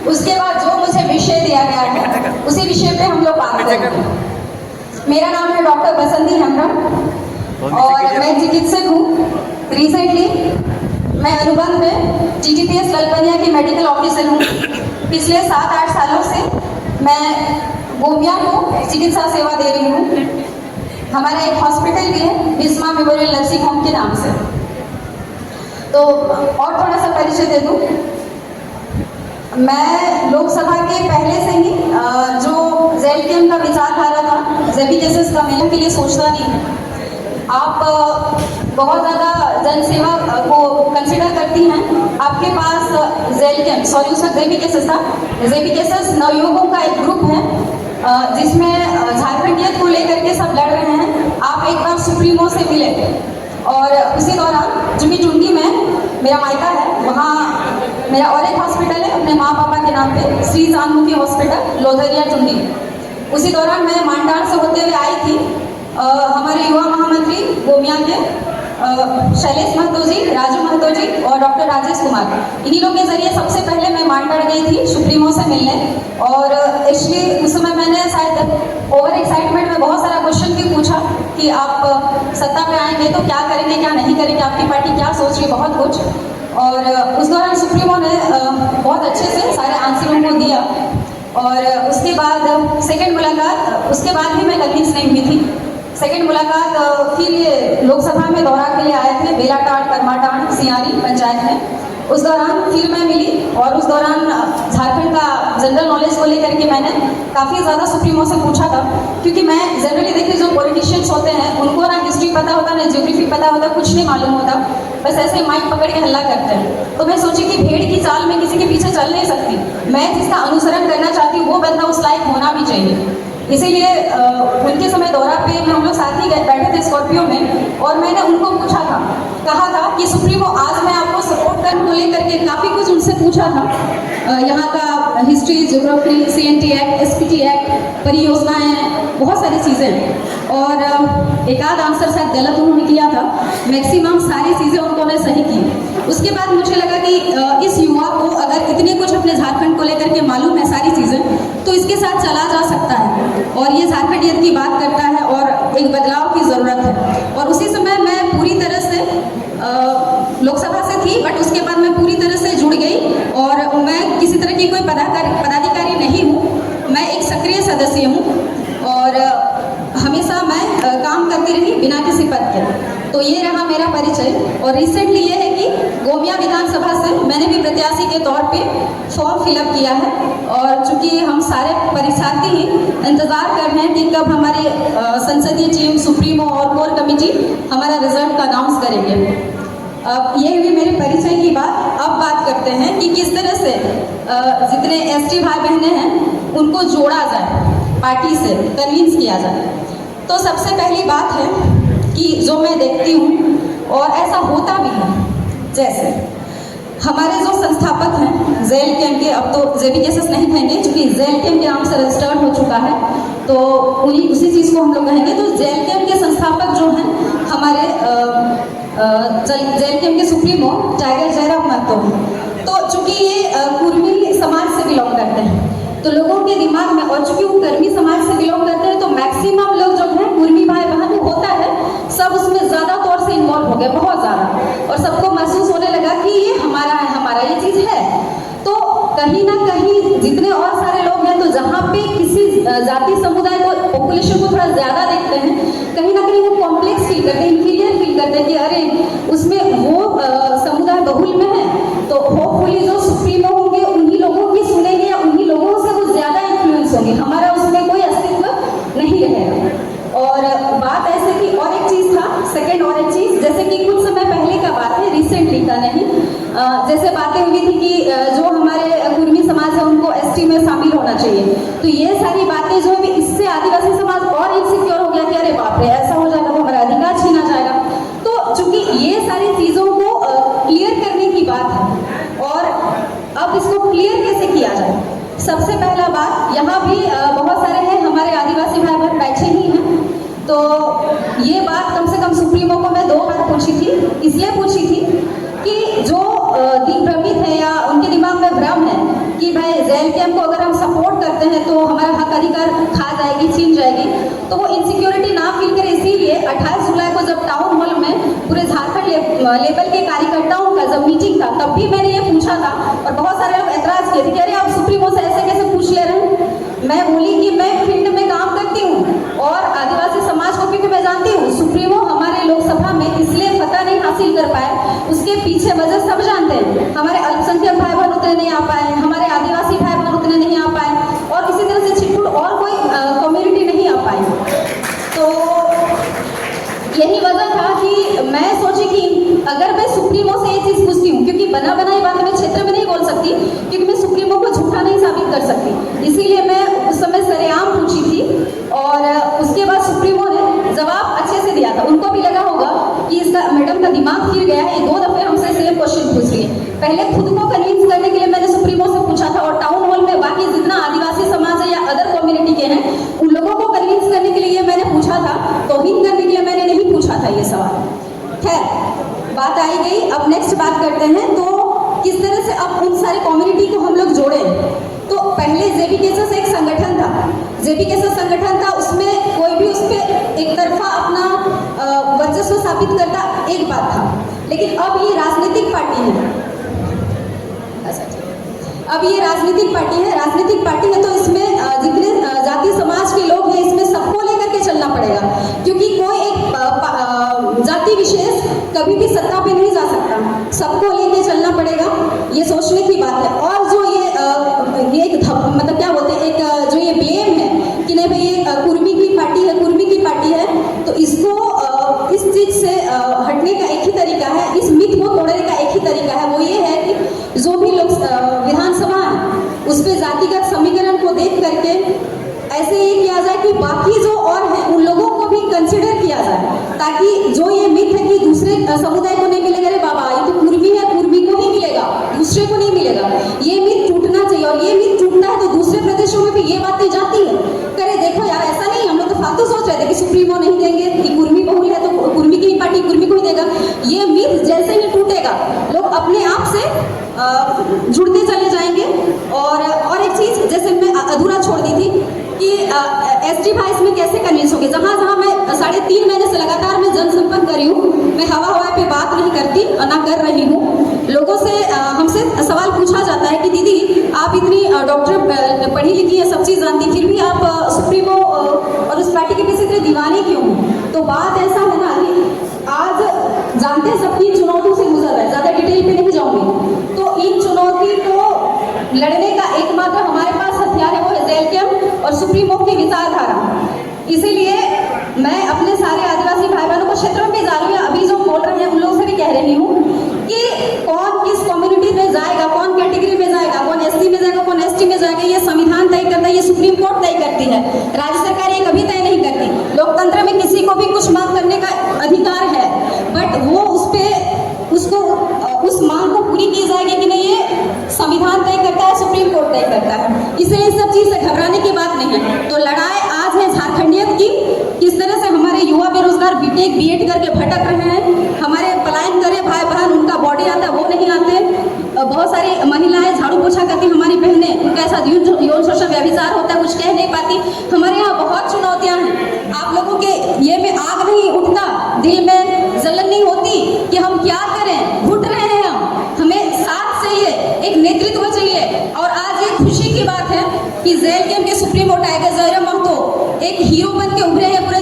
उसके बाद जो मुझे विषय दिया गया है उसी विषय पे हम लोग बात करेंगे। मेरा नाम है डॉक्टर बसंती हेम्ब्रम और मैं चिकित्सक हूँ। रिसेंटली मैं अनुबंध में TTPS कल्पनिया की मेडिकल ऑफिसर हूँ। पिछले 7-8 सालों से मैं गोमिया को चिकित्सा सेवा दे रही हूँ। हमारा एक हॉस्पिटल भी है बिस्मा मेमोरियल नर्सिंग होम के नाम से। तो और थोड़ा सा परिचय दे दूँ, मैं लोकसभा के पहले से ही जो ZLKM का विचारधारा था, जेबी केसेस का, मेरे के लिए सोचता नहीं है। आप बहुत ज़्यादा जनसेवा को कंसिडर करती हैं। आपके पास ZLKM सॉरी उसका जेबी केसेस था। जेबी केसेस नवयुवकों का एक ग्रुप है जिसमें झारखंडियत को लेकर के सब लड़ रहे हैं। आप एक बार सुप्रीमो से मिले और उसी दौरान चूंकि चुंडी में मेरा मायका है, वहाँ मेरा और एक हॉस्पिटल है अपने माँ पापा के नाम पे, श्री चांदमुखी हॉस्पिटल लोधरिया चुंडी। उसी दौरान मैं मांडार से होते हुए आई थी। हमारे युवा महामंत्री गोमिया के शैलेश महतो जी, राजू महतो जी और डॉक्टर राजेश कुमार, इन्हीं लोगों के जरिए सबसे पहले मैं मांडार गई थी सुप्रीमो से मिलने। और एक्चुअली उस समय मैंने शायद ओवर एक्साइटमेंट में बहुत सारा क्वेश्चन भी पूछा कि आप सत्ता पे आएंगे तो क्या करेंगे, क्या नहीं करेंगे, आपकी पार्टी क्या सोच रही है, बहुत कुछ। और उस दौरान सुप्रीमो ने बहुत अच्छे से सारे आंसरों को दिया। और उसके बाद सेकेंड मुलाकात, उसके बाद भी मैं कन्विंस नहीं हुई थी। सेकेंड मुलाकात फिर ये लोकसभा में दौरा के लिए आए थे बेलाटाड़, करमाटाड़, सियारी पंचायत में। उस दौरान फिर मैं मिली और उस दौरान झारखंड का जनरल नॉलेज को लेकर के मैंने काफ़ी ज़्यादा सुप्रीमो से पूछा था, क्योंकि मैं जनरली देखिए जो पॉलिटिशियंस होते हैं उनको ना हिस्ट्री पता होता, ना ज्योग्राफी पता होता, कुछ नहीं मालूम होता, बस ऐसे माइक पकड़ के हल्ला करते हैं। तो मैं सोची कि भेड़ की चाल में किसी के पीछे चल नहीं सकती, मैं जिसका अनुसरण करना चाहती हूँ वो बंदा उस लायक होना भी चाहिए। इसीलिए उनके समय दौरा पे हम लोग साथ ही बैठे थे स्कॉर्पियो में और मैंने उनको पूछा था, कहा था कि सुप्रीमो आज मैं आपको सपोर्ट करने को लेकर के काफ़ी कुछ उनसे पूछा था। यहाँ का history, geography, CNT act, SPT act, परियोजनाएँ, बहुत सारी चीज़ें। और एक आध आंसर शायद गलत उन्होंने किया था, मैक्सिमम सारी चीज़ें उन्होंने सही की। उसके बाद मुझे लगा कि इस युवा को अगर इतने कुछ अपने झारखंड को लेकर के मालूम है सारी चीज़ें, तो इसके साथ चला जा सकता है। और ये झारखंडियत की बात करता है और एक बदलाव की ज़रूरत है। और उसी समय मैं पूरी तरह से लोकसभा से थी, बट उसके बाद मैं पूरी तरह से जुड़ गई और मैं किसी तरह की कोई पदाधिकारी नहीं हूँ, मैं एक सक्रिय सदस्य हूँ और हमेशा मैं काम करती रही बिना किसी पद के। तो ये रहा मेरा परिचय। और रिसेंटली ये है कि गोमिया विधानसभा से मैंने भी प्रत्याशी के तौर पे फॉर्म फिलअप किया है और चूंकि हम सारे परीक्षार्थी ही इंतज़ार कर रहे हैं कि कब हमारी संसदीय टीम, सुप्रीमो और कोर कमेटी हमारा रिजल्ट का अनाउंस करेंगे। अब ये हुई मेरे परिचय की बात। अब बात करते हैं कि किस तरह से जितने ST भाई बहनें हैं उनको जोड़ा जाए, पार्टी से कन्विंस किया जाए। तो सबसे पहली बात है कि जो मैं देखती हूँ और ऐसा होता भी है, जैसे हमारे जो संस्थापक हैं ZLKM के, अब तो जेबी केसेस नहीं कहेंगे क्योंकि ZLKM के नाम से रजिस्टर्ड हो चुका है, तो उसी चीज़ को हम लोग कहेंगे। तो ZLKM के संस्थापक जो हैं हमारे ZLKM के सुप्रीमो टाइगर जयराम महतो हैं। तो चूंकि ये कुर्मी समाज से बिलोंग करते हैं, तो लोगों के दिमाग में, और चूंकि वो कर्मी समाज से बिलोंग करते हैं, तो मैक्सिमम लोग जो हैं कुर्मी भाई बहन होता है सब उसमें ज़्यादा तौर से इन्वॉल्व हो गए, बहुत ज़्यादा, और सबको महसूस होने लगा कि ये हमारा है, हमारा ये चीज़ है। तो कहीं ना कहीं जितने और सारे लोग हैं, तो जहाँ पे किसी जाति समुदाय को, पॉपुलेशन को थोड़ा ज़्यादा देखते हैं, कहीं ना कहीं वो कॉम्प्लेक्स फील करते हैं, इंफीरियर फील करते हैं कि अरे उसमें वो समुदाय बहुल में है, तो होपफुली जो सुप्रीमो होंगे उन्हीं लोगों की सुनेंगे या उन्हीं लोगों से वो ज़्यादा इन्फ्लुएंस होंगे, हमारा उसमें कोई अस्तित्व नहीं रहेगा। और बात ऐसे कि और एक चीज़ था, सेकेंड और एक चीज़, जैसे कि कुछ समय पहले का बात है, रिसेंटली का नहीं, जैसे बातें हुई थी कि जो हमारे कुर्मी समाज है उनको ST में शामिल होना चाहिए। तो ये सारी बातें जो है, इससे आदिवासी समाज और इनसिक्योर हो गया कि अरे बाप रे ऐसा हो जाएगा तो हमारा अधिकार छीना जाएगा। तो चूंकि ये सारी चीज़ों को क्लियर करने की बात है और अब इसको क्लियर कैसे किया जाए, सबसे पहला बात, यहाँ भी बहुत सारे हैं हमारे आदिवासी भाई बहन बैठे ही हैं, तो ये बात कम से कम सुप्रीमो को मैं 2 बार पूछी थी। इसलिए पूछी थी कि जो दिग्भ्रमित है या उनके दिमाग में भ्रम है कि भाई जेल कैंप को अगर हम सपोर्ट करते हैं तो हमारा हक अधिकार खा जाएगी, छीन जाएगी। तो वो इनसिक्योरिटी ना फील करे, इसीलिए 28 जुलाई को जब टाउन हॉल में पूरे झारखंड लेवल के कार्यकर्ताओं का जब मीटिंग था, तब भी मैंने ये पूछा था और बहुत सारे लोग एतराज किए थे कि अरे आप सुप्रीमो से ऐसे कैसे पूछ ले रहे हैं। मैं बोली कि मैं फील्ड में काम करती हूँ और आदिवासी समाज को, क्योंकि मैं जानती हूँ सुप्रीमो हमारे लोकसभा में इसलिए फतह नहीं हासिल कर पाए, उसके पीछे वजह सब जानते हैं। हमारे अल्पसंख्यक भाई बहन उतने नहीं आ पाए, हमारे आदिवासी भाई बहन उतने नहीं आ पाए और इसी तरह से छिटपुट और कोई कम्युनिटी नहीं आ पाई। तो यही वजह था कि मैं सोची कि अगर मैं सुप्रीमो से ये चीज़ पूछती हूँ, क्योंकि बना बनाई बात मैं क्षेत्र में नहीं बोल सकती, क्योंकि मैं सुप्रीमो को झूठा नहीं साबित कर सकती, इसीलिए मैं उस समय सरेआम पूछी थी और उसके बाद सुप्रीमो ने जवाब अच्छे से दिया था। उनको भी लगा होगा कि इसका मैडम का दिमाग फिर गया है, 2 दफे हमसे सेम क्वेश्चन पूछ रही है। पहले खुद को कन्विंस करने के लिए मैंने सुप्रीमो से पूछा था और टाउन हॉल में बाकी जितना आदिवासी समाज है या अदर कम्युनिटी के हैं उन लोगों को कन्विंस करने के लिए मैंने पूछा था, तौहीन करने के लिए मैंने नहीं पूछा था ये सवाल। खैर, बात आई गई। अब नेक्स्ट बात करते हैं, तो किस तरह से अब उन सारे कम्युनिटी को हम लोग जोड़े। तो पहले जेबीकेएसएस एक संगठन था, जेबीकेएसएस संगठन था, उसमें कोई भी उस पर एक तरफा अपना वर्चस्व स्थापित करता एक बात था, लेकिन अब ये राजनीतिक पार्टी है। अब ये राजनीतिक पार्टी है तो इसमें जितने जाति समाज के लोग हैं इसमें सबको लेकर के चलना पड़ेगा, क्योंकि कोई एक जाति विशेष कभी भी सत्ता पे नहीं जा सकता, सबको लेके चलना पड़ेगा। ये सोचने की बात है। और जो ये एक मतलब क्या बोलते हैं, एक जो ये ब्लेम है कि नहीं भाई ये कुर्मी की पार्टी है, तो इसको इस चीज से हटने का एक ही तरीका है, इस मिथ को तोड़ने का एक ही तरीका है, वो ये है कि जो भी लोग विधानसभा है उस पर जातिगत समीकरण को देख करके ऐसे ये किया जाए कि बाकी जो और हैं उन लोगों को भी कंसिडर किया जाए, ताकि जो ये मिथ है कि दूसरे समुदाय को नहीं मिलेगा, अरे बाबा ये तो कुर्मी है, कुर्मी को ही मिलेगा, दूसरे को नहीं मिलेगा, ये मिथ टूटना चाहिए। और ये मिथ टूटता है तो दूसरे प्रदेशों में भी ये बातें जाती है, करे देखो यार ऐसा नहीं, हम लोग तो फालतू सोच रहे थे कि सुप्रीमो नहीं देंगे, कि कुर्मी बहुल है तो कुर्मी की ही पार्टी कुर्मी को ही देगा। ये मिथ जैसे ही टूटेगा लोग अपने आप से जुड़ते चले जाएंगे। और एक चीज जैसे मैं अधूरा छोड़ दी थी कि एसटी भाई इसमें कैसे कन्विंस होंगे। जहाँ मैं 3.5 महीने से लगातार मैं जनसंपर्क कर रही हूँ, मैं हवा पे बात नहीं करती और ना कर रही हूँ। लोगों से हमसे सवाल पूछा जाता है कि दीदी आप इतनी डॉक्टर पढ़ी लिखी है, सब चीज़ जानती, फिर भी आप सुप्रीमो और उस पार्टी के पीछे इतने दीवाने क्यों? तो बात ऐसा है ना कि आज जानते हैं सबकी चुनौतियों से गुजर रहा है, ज़्यादा डिटेल पे नहीं जाऊँगी। तो इन चुनौती को लड़ने का एकमात्र हमारे पास हथियार है, वो है जेल कैंप और सुप्रीमो की विचारधारा। इसीलिए मैं अपने सारे आदिवासी भाई बहनों को क्षेत्रों में जा रही हूँ, अभी जो बोल रहे हैं उन लोगों से भी कह रही हूँ कि कौन किस कम्युनिटी में जाएगा, कौन कैटेगरी में जाएगा, कौन एसटी में जाएगा, कौन एसटी में जाएगा, ये संविधान तय करता है, ये सुप्रीम कोर्ट तय करती है, राज्य सरकार ये कभी तय नहीं करती। लोकतंत्र में किसी को भी कुछ मांग करने का अधिकार है, बट वो उस मांग को पूरी की जाएगी कि नहीं, ये संविधान तय करता है, सुप्रीम कोर्ट तय करता है। इसलिए इस सब चीज से घबराने की बात नहीं है। तो लड़ाई आज है झारखंडियत की, किस तरह से हमारे युवा बेरोजगार बीटेक बीएड करके भटक रहे हैं, हमारे पलायन करे भाई बहन, उनका बॉडी आता है वो नहीं आते, बहुत सारी महिलाएं झाड़ू पोछा करती, हमारी बहनें उनका ऐसा यौन शोषण व्यभिचार होता है, कुछ कह नहीं पाती। हमारे यहाँ बहुत चुनौतियां हैं। आप लोगों के ये में आग नहीं उठता, दिल में जलन नहीं होती कि हम क्या करें, घुट रहे हैं हमें साथ चाहिए, एक नेतृत्व चाहिए। और आज एक खुशी की बात है कि जेल कैंप के सुप्रीमो टाइगर जयराम महतो एक हीरो बन के उभरे हैं पूरे